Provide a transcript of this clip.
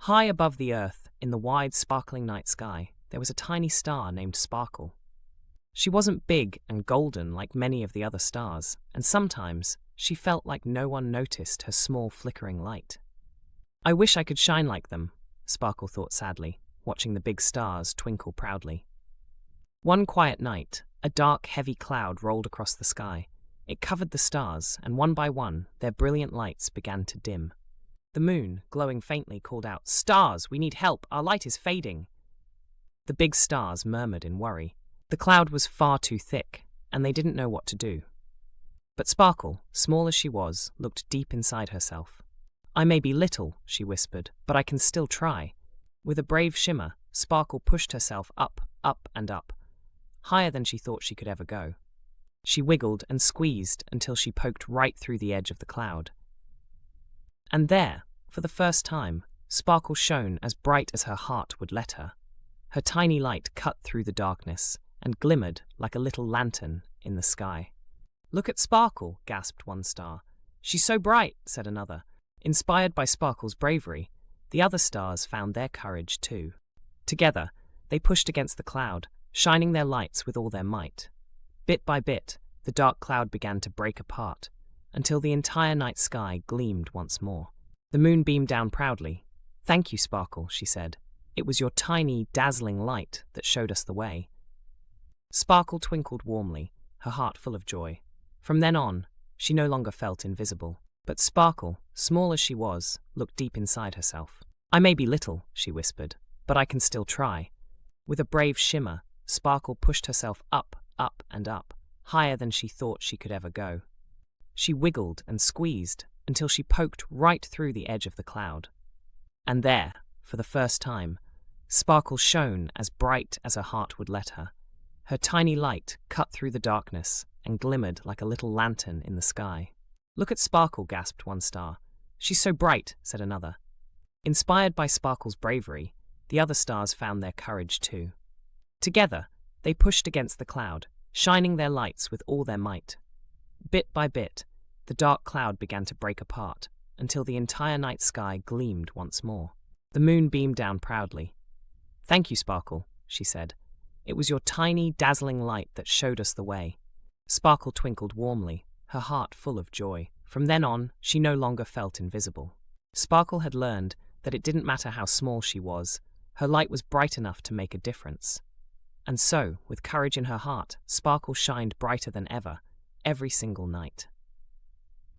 High above the earth, in the wide, sparkling night sky, there was a tiny star named Sparkle. She wasn't big and golden like many of the other stars, and sometimes she felt like no one noticed her small flickering light. I wish I could shine like them, Sparkle thought sadly, watching the big stars twinkle proudly. One quiet night, a dark, heavy cloud rolled across the sky. It covered the stars, and one by one, their brilliant lights began to dim. The moon, glowing faintly, called out, "Stars, we need help, our light is fading." The big stars murmured in worry. The cloud was far too thick, and they didn't know what to do. But Sparkle, small as she was, looked deep inside herself. "I may be little," she whispered, "but I can still try." With a brave shimmer, Sparkle pushed herself up, up and up, higher than she thought she could ever go. She wiggled and squeezed until she poked right through the edge of the cloud. And there, for the first time, Sparkle shone as bright as her heart would let her. Her tiny light cut through the darkness and glimmered like a little lantern in the sky. "Look at Sparkle," gasped one star. "She's so bright," said another. Inspired by Sparkle's bravery, the other stars found their courage too. Together, they pushed against the cloud, shining their lights with all their might. Bit by bit, the dark cloud began to break apart, until the entire night sky gleamed once more. The moon beamed down proudly. "Thank you, Sparkle," she said. "It was your tiny, dazzling light that showed us the way." Sparkle twinkled warmly, her heart full of joy. From then on, she no longer felt invisible. But Sparkle, small as she was, looked deep inside herself. "I may be little," she whispered, "but I can still try." With a brave shimmer, Sparkle pushed herself up, up and up, higher than she thought she could ever go. She wiggled and squeezed until she poked right through the edge of the cloud. And there, for the first time, Sparkle shone as bright as her heart would let her. Her tiny light cut through the darkness and glimmered like a little lantern in the sky. "Look at Sparkle," gasped one star. "She's so bright," said another. Inspired by Sparkle's bravery, the other stars found their courage too. Together, they pushed against the cloud, shining their lights with all their might. Bit by bit, the dark cloud began to break apart, until the entire night sky gleamed once more. The moon beamed down proudly. "Thank you, Sparkle," she said. "It was your tiny, dazzling light that showed us the way." Sparkle twinkled warmly, her heart full of joy. From then on, she no longer felt invisible. Sparkle had learned that it didn't matter how small she was, her light was bright enough to make a difference. And so, with courage in her heart, Sparkle shined brighter than ever, every single night.